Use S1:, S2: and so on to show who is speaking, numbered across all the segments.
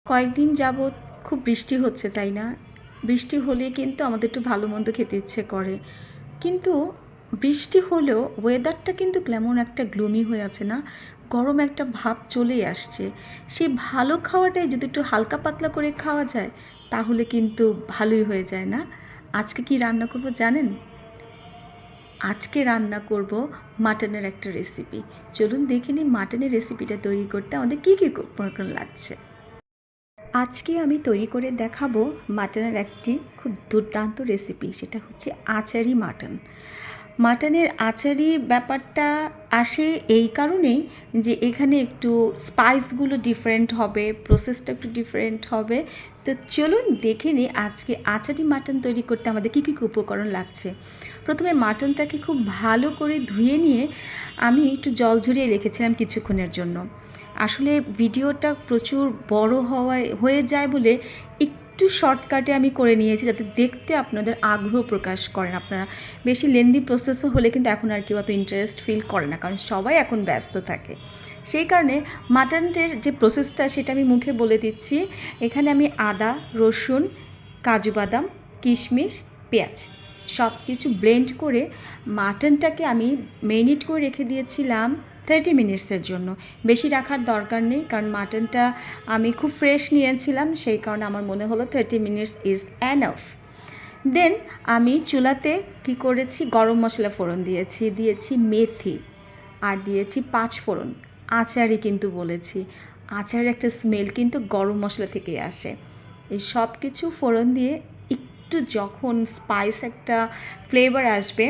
S1: কয়েকদিন যাবৎ খুব বৃষ্টি হচ্ছে, তাই না? বৃষ্টি হলে কিন্তু আমাদের একটু ভালো মন্দ খেতে ইচ্ছে করে। কিন্তু বৃষ্টি হলেও ওয়েদারটা কিন্তু কেমন একটা গ্লুমি হয়ে আছে না? গরম একটা ভাব চলেই আসছে। সেই ভালো খাওয়াটাই যদি একটু হালকা পাতলা করে খাওয়া যায়, তাহলে কিন্তু ভালোই হয়ে যায় না? আজকে কি রান্না করব জানেন? আজকে রান্না করব মাটনের একটা রেসিপি। চলুন দেখে নিই মাটনের রেসিপিটা তৈরি করতে আমাদের কী কী উপকরণ লাগছে। আজকে আমি তৈরি করে দেখাবো মাটনের একটি খুব দুর্দান্ত রেসিপি, সেটা হচ্ছে আচারি মাটন। মাটনের আচারি ব্যাপারটা আসে এই কারণেই যে এখানে একটু স্পাইসগুলো ডিফারেন্ট হবে, প্রসেসটা একটু ডিফারেন্ট হবে। তো চলুন দেখে নিই আজকে আচারি মাটন তৈরি করতে আমাদের কী কী উপকরণ লাগছে। প্রথমে মাটনটাকে খুব ভালো করে ধুয়ে নিয়ে আমি একটু জল ঝরিয়ে রেখেছিলাম কিছুক্ষণের জন্য। আসলে ভিডিওটা প্রচুর বড় হয়ে যায় বলে একটু শর্টকাটে আমি করে নিয়েছি, যাতে দেখতে আপনাদের আগ্রহ প্রকাশ করেন আপনারা। বেশি লেন্দি প্রসেসও হলে কিন্তু এখন আর কেউ অত ইন্টারেস্ট ফিল করে না, কারণ সবাই এখন ব্যস্ত থাকে। সেই কারণে মাটনের যে প্রসেসটা সেটা আমি মুখে বলে দিচ্ছি। এখানে আমি আদা, রসুন, কাজু বাদাম, কিশমিশ, পেঁয়াজ সব কিছু ব্লেন্ড করে মাটনটাকে আমি ম্যারিনেট করে রেখে দিয়েছিলাম 30 মিনিটসের জন্য। বেশি রাখার দরকার নেই, কারণ মাটনটা আমি খুব ফ্রেশ নিয়েছিলাম, সেই কারণে আমার মনে হলো 30 মিনিটস ইজ এনাফ। দেন আমি চুলাতে কি করেছি, গরম মশলা ফোড়ন দিয়েছি মেথি, আর দিয়েছি 5 ফোড়ন। আচারই কিন্তু বলেছি, আচারের একটা স্মেল কিন্তু গরম মশলা থেকেই আসে। এই সব কিছু ফোড়ন দিয়ে একটু যখন স্পাইস একটা ফ্লেভার আসবে,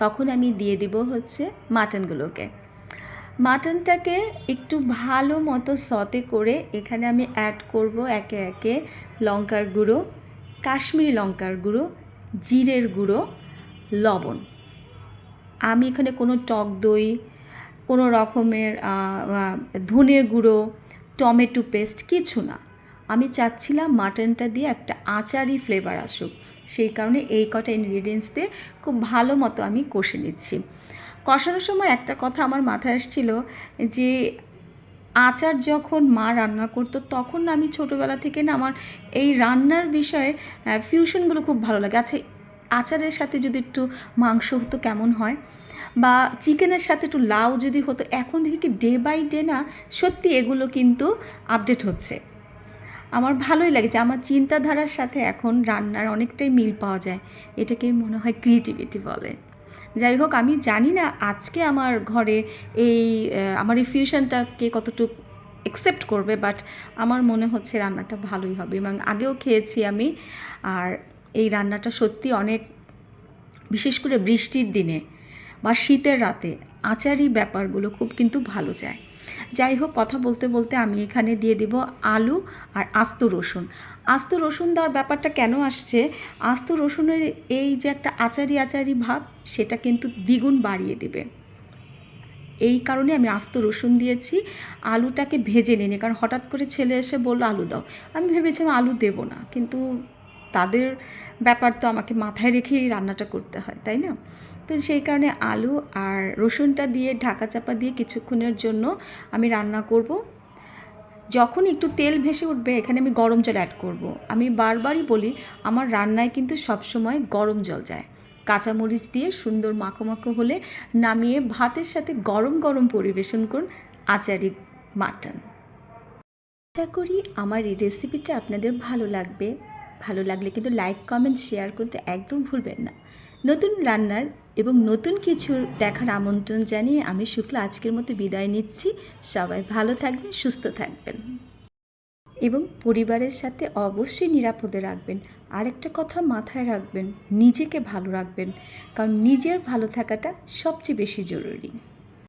S1: তখন আমি দিয়ে দিব হচ্ছে মাটনগুলোকে। মাটনটাকে একটু ভালো মতো সতে করে এখানে আমি অ্যাড করব একে একে লঙ্কার গুঁড়ো, কাশ্মীরি লঙ্কার গুঁড়ো, জিরের গুঁড়ো, লবণ। আমি এখানে কোনো টক দই, কোনো রকমের ধনের গুঁড়ো, টমেটো পেস্ট কিছু না। আমি চাচ্ছিলাম মাটনটা দিয়ে একটা আচারি ফ্লেভার আসুক, সেই কারণে এই কটা ইনগ্রিডিয়েন্টস দিয়ে খুব ভালো মতো আমি কষে নিচ্ছি। কষানোর সময় একটা কথা আমার মাথায় আসছিল যে আচার যখন মা রান্না করতো, তখন আমি ছোটোবেলা থেকে না আমার এই রান্নার বিষয়ে ফিউশনগুলো খুব ভালো লাগে। আচ্ছা, আচারের সাথে যদি একটু মাংস হতো কেমন হয়, বা চিকেনের সাথে একটু লাউ যদি হতো। এখন দেখি কি ডে বাই ডে না সত্যি এগুলো কিন্তু আপডেট হচ্ছে। আমার ভালোই লাগে যে আমার চিন্তাধারার সাথে এখন রান্নার অনেকটাই মিল পাওয়া যায়। এটাকেই মনে হয় ক্রিয়েটিভিটি বলে। যাই হোক, আমি জানি না আজকে আমার ঘরে এই আমার এই ফিউশনটাকে কতটুকু অ্যাকসেপ্ট করবে, বাট আমার মনে হচ্ছে রান্নাটা ভালোই হবে, এবং আগেও খেয়েছি আমি। আর এই রান্নাটা সত্যি অনেক, বিশেষ করে বৃষ্টির দিনে বা শীতের রাতে আচারি ব্যাপারগুলো খুব কিন্তু ভালো যায়। যাই হোক, কথা বলতে বলতে আমি এখানে দিয়ে দেব আলু আর আস্ত রসুন। আস্ত রসুন দেওয়ার ব্যাপারটা কেন আসছে, আস্ত রসুনের এই যে একটা আচারি ভাব, সেটা কিন্তু দ্বিগুণ বাড়িয়ে দেবে। এই কারণে আমি আস্ত রসুন দিয়েছি। আলুটাকে ভেজে নিই, কারণ হঠাৎ করে ছেলে এসে বলল আলু দাও, আমি ভেবেছিলাম আলু দেবো না, কিন্তু তাদের ব্যাপার তো আমাকে মাথায় রেখেই রান্নাটা করতে হয়, তাই না? তো সেই কারণে আলু আর রসুনটা দিয়ে ঢাকা চাপা দিয়ে কিছুক্ষণের জন্য আমি রান্না করব। যখন একটু তেল ভেসে উঠবে, এখানে আমি গরম জল অ্যাড করব। আমি বারবারই বলি, আমার রান্নায় কিন্তু সবসময় গরম জল যায়। কাঁচামরিচ দিয়ে সুন্দর মাখো মাখো হলে নামিয়ে ভাতের সাথে গরম গরম পরিবেশন করুন আচারি মাটন। আশা করি আমার এই রেসিপিটা আপনাদের ভালো লাগবে। ভালো লাগলে কিন্তু লাইক, কমেন্ট, শেয়ার করতে একদম ভুলবেন না। নতুন রান্নার এবং নতুন কিছু দেখার আমন্ত্রণ জানিয়ে আমি শুক্লা আজকের মতো বিদায় নিচ্ছি। সবাই ভালো থাকবেন, সুস্থ থাকবেন এবং পরিবারের সাথে অবশ্যই নিরাপদে রাখবেন। আরেকটা কথা মাথায় রাখবেন, নিজেকে ভালো রাখবেন, কারণ নিজের ভালো থাকাটা সবচেয়ে বেশি জরুরি।